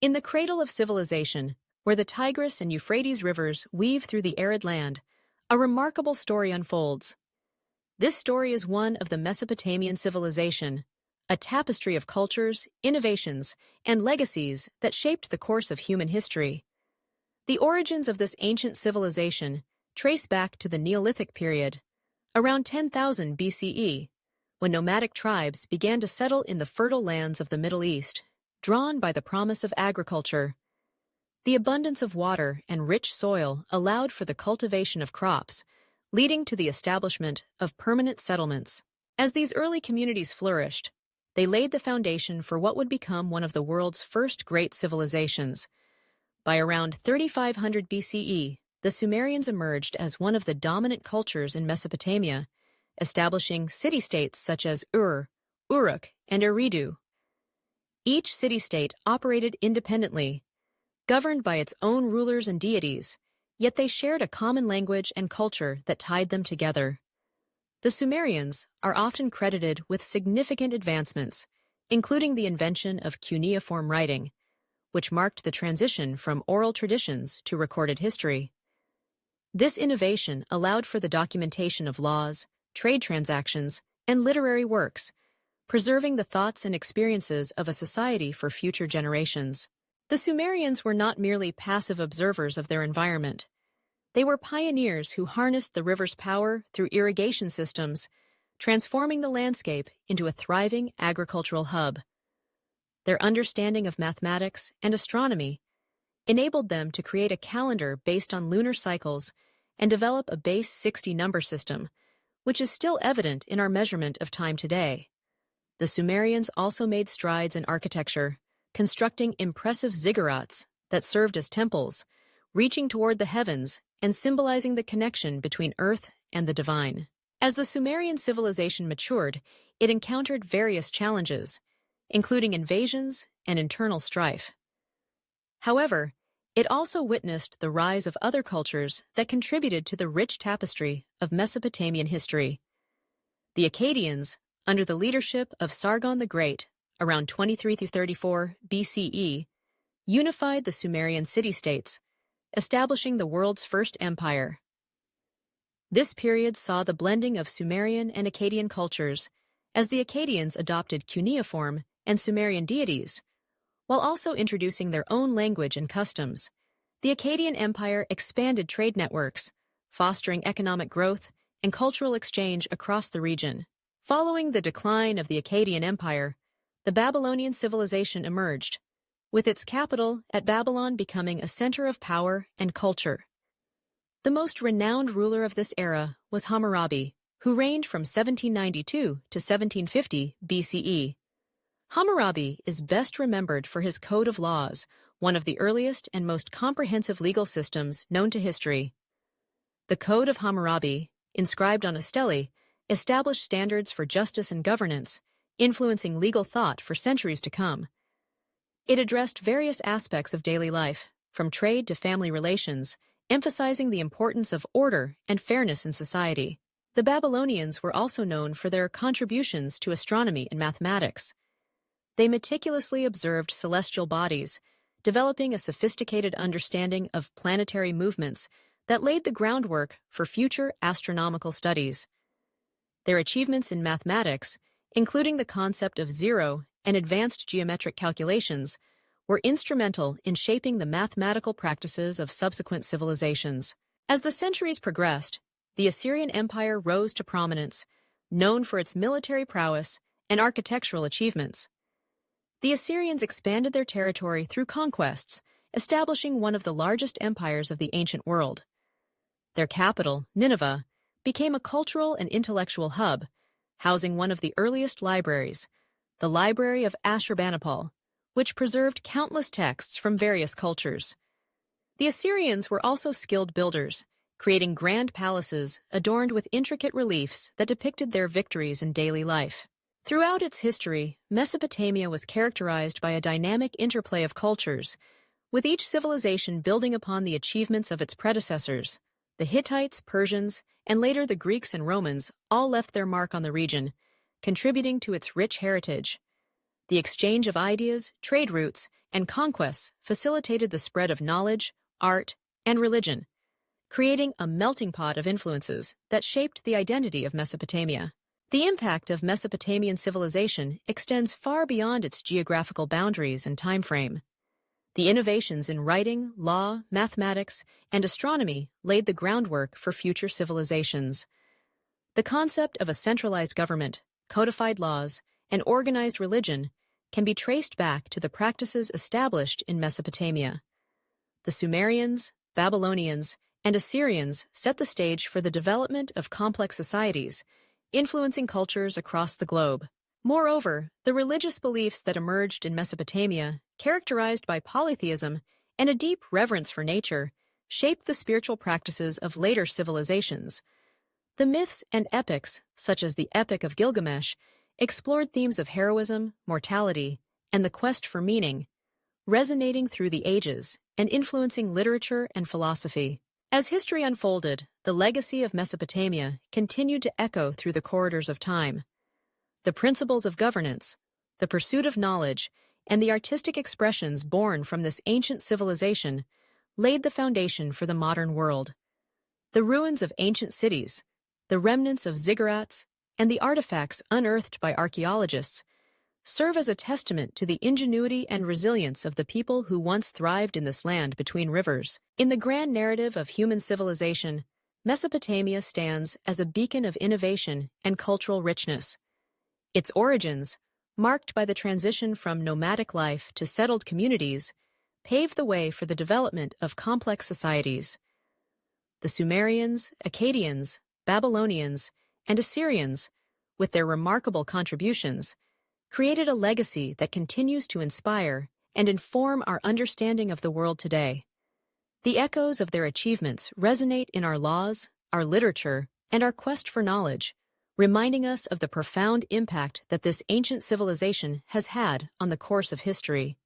In the cradle of civilization, where the Tigris and Euphrates Rivers weave through the arid land, a remarkable story unfolds. This story is one of the Mesopotamian civilization, a tapestry of cultures, innovations, and legacies that shaped the course of human history. The origins of this ancient civilization trace back to the Neolithic period, around 10,000 BCE, when nomadic tribes began to settle in the fertile lands of the Middle East, drawn by the promise of agriculture. The abundance of water and rich soil allowed for the cultivation of crops, leading to the establishment of permanent settlements. As these early communities flourished, they laid the foundation for what would become one of the world's first great civilizations. By around 3500 BCE, the Sumerians emerged as one of the dominant cultures in Mesopotamia, establishing city-states such as Uruk, and Eridu. Each city-state operated independently, governed by its own rulers and deities, yet they shared a common language and culture that tied them together. The Sumerians are often credited with significant advancements, including the invention of cuneiform writing, which marked the transition from oral traditions to recorded history. This innovation allowed for the documentation of laws, trade transactions, and literary works, preserving the thoughts and experiences of a society for future generations. The Sumerians were not merely passive observers of their environment. They were pioneers who harnessed the river's power through irrigation systems, transforming the landscape into a thriving agricultural hub. Their understanding of mathematics and astronomy enabled them to create a calendar based on lunar cycles and develop a base 60 number system, which is still evident in our measurement of time today. The Sumerians also made strides in architecture, constructing impressive ziggurats that served as temples, reaching toward the heavens and symbolizing the connection between earth and the divine. As the Sumerian civilization matured, it encountered various challenges, including invasions and internal strife. However, it also witnessed the rise of other cultures that contributed to the rich tapestry of Mesopotamian history. The Akkadians, under the leadership of Sargon the Great, around 23-34 BCE, unified the Sumerian city-states, establishing the world's first empire. This period saw the blending of Sumerian and Akkadian cultures, as the Akkadians adopted cuneiform and Sumerian deities, while also introducing their own language and customs. The Akkadian Empire expanded trade networks, fostering economic growth and cultural exchange across the region. Following the decline of the Akkadian Empire, the Babylonian civilization emerged, with its capital at Babylon becoming a center of power and culture. The most renowned ruler of this era was Hammurabi, who reigned from 1792 to 1750 BCE. Hammurabi is best remembered for his Code of Laws, one of the earliest and most comprehensive legal systems known to history. The Code of Hammurabi, inscribed on a stele, established standards for justice and governance, influencing legal thought for centuries to come. It addressed various aspects of daily life, from trade to family relations, emphasizing the importance of order and fairness in society. The Babylonians were also known for their contributions to astronomy and mathematics. They meticulously observed celestial bodies, developing a sophisticated understanding of planetary movements that laid the groundwork for future astronomical studies. Their achievements in mathematics, including the concept of zero and advanced geometric calculations, were instrumental in shaping the mathematical practices of subsequent civilizations. As the centuries progressed, the Assyrian Empire rose to prominence, known for its military prowess and architectural achievements. The Assyrians expanded their territory through conquests, establishing one of the largest empires of the ancient world. Their capital, Nineveh, became a cultural and intellectual hub, housing one of the earliest libraries, the Library of Ashurbanipal, which preserved countless texts from various cultures. The Assyrians were also skilled builders, creating grand palaces adorned with intricate reliefs that depicted their victories in daily life. Throughout its history, Mesopotamia was characterized by a dynamic interplay of cultures, with each civilization building upon the achievements of its predecessors. The Hittites, Persians, and later the Greeks and Romans all left their mark on the region, contributing to its rich heritage. The exchange of ideas, trade routes, and conquests facilitated the spread of knowledge, art, and religion, creating a melting pot of influences that shaped the identity of Mesopotamia. The impact of Mesopotamian civilization extends far beyond its geographical boundaries and time frame. The innovations in writing, law, mathematics, and astronomy laid the groundwork for future civilizations. The concept of a centralized government, codified laws, and organized religion can be traced back to the practices established in Mesopotamia. The Sumerians, Babylonians, and Assyrians set the stage for the development of complex societies, influencing cultures across the globe. Moreover, the religious beliefs that emerged in Mesopotamia, characterized by polytheism and a deep reverence for nature, shaped the spiritual practices of later civilizations. The myths and epics, such as the Epic of Gilgamesh, explored themes of heroism, mortality, and the quest for meaning, resonating through the ages and influencing literature and philosophy. As history unfolded, the legacy of Mesopotamia continued to echo through the corridors of time. The principles of governance, the pursuit of knowledge, and the artistic expressions born from this ancient civilization laid the foundation for the modern world. The ruins of ancient cities, the remnants of ziggurats, and the artifacts unearthed by archaeologists serve as a testament to the ingenuity and resilience of the people who once thrived in this land between rivers. In the grand narrative of human civilization, Mesopotamia stands as a beacon of innovation and cultural richness. Its origins, marked by the transition from nomadic life to settled communities, paved the way for the development of complex societies. The Sumerians, Akkadians, Babylonians, and Assyrians, with their remarkable contributions, created a legacy that continues to inspire and inform our understanding of the world today. The echoes of their achievements resonate in our laws, our literature, and our quest for knowledge, reminding us of the profound impact that this ancient civilization has had on the course of history.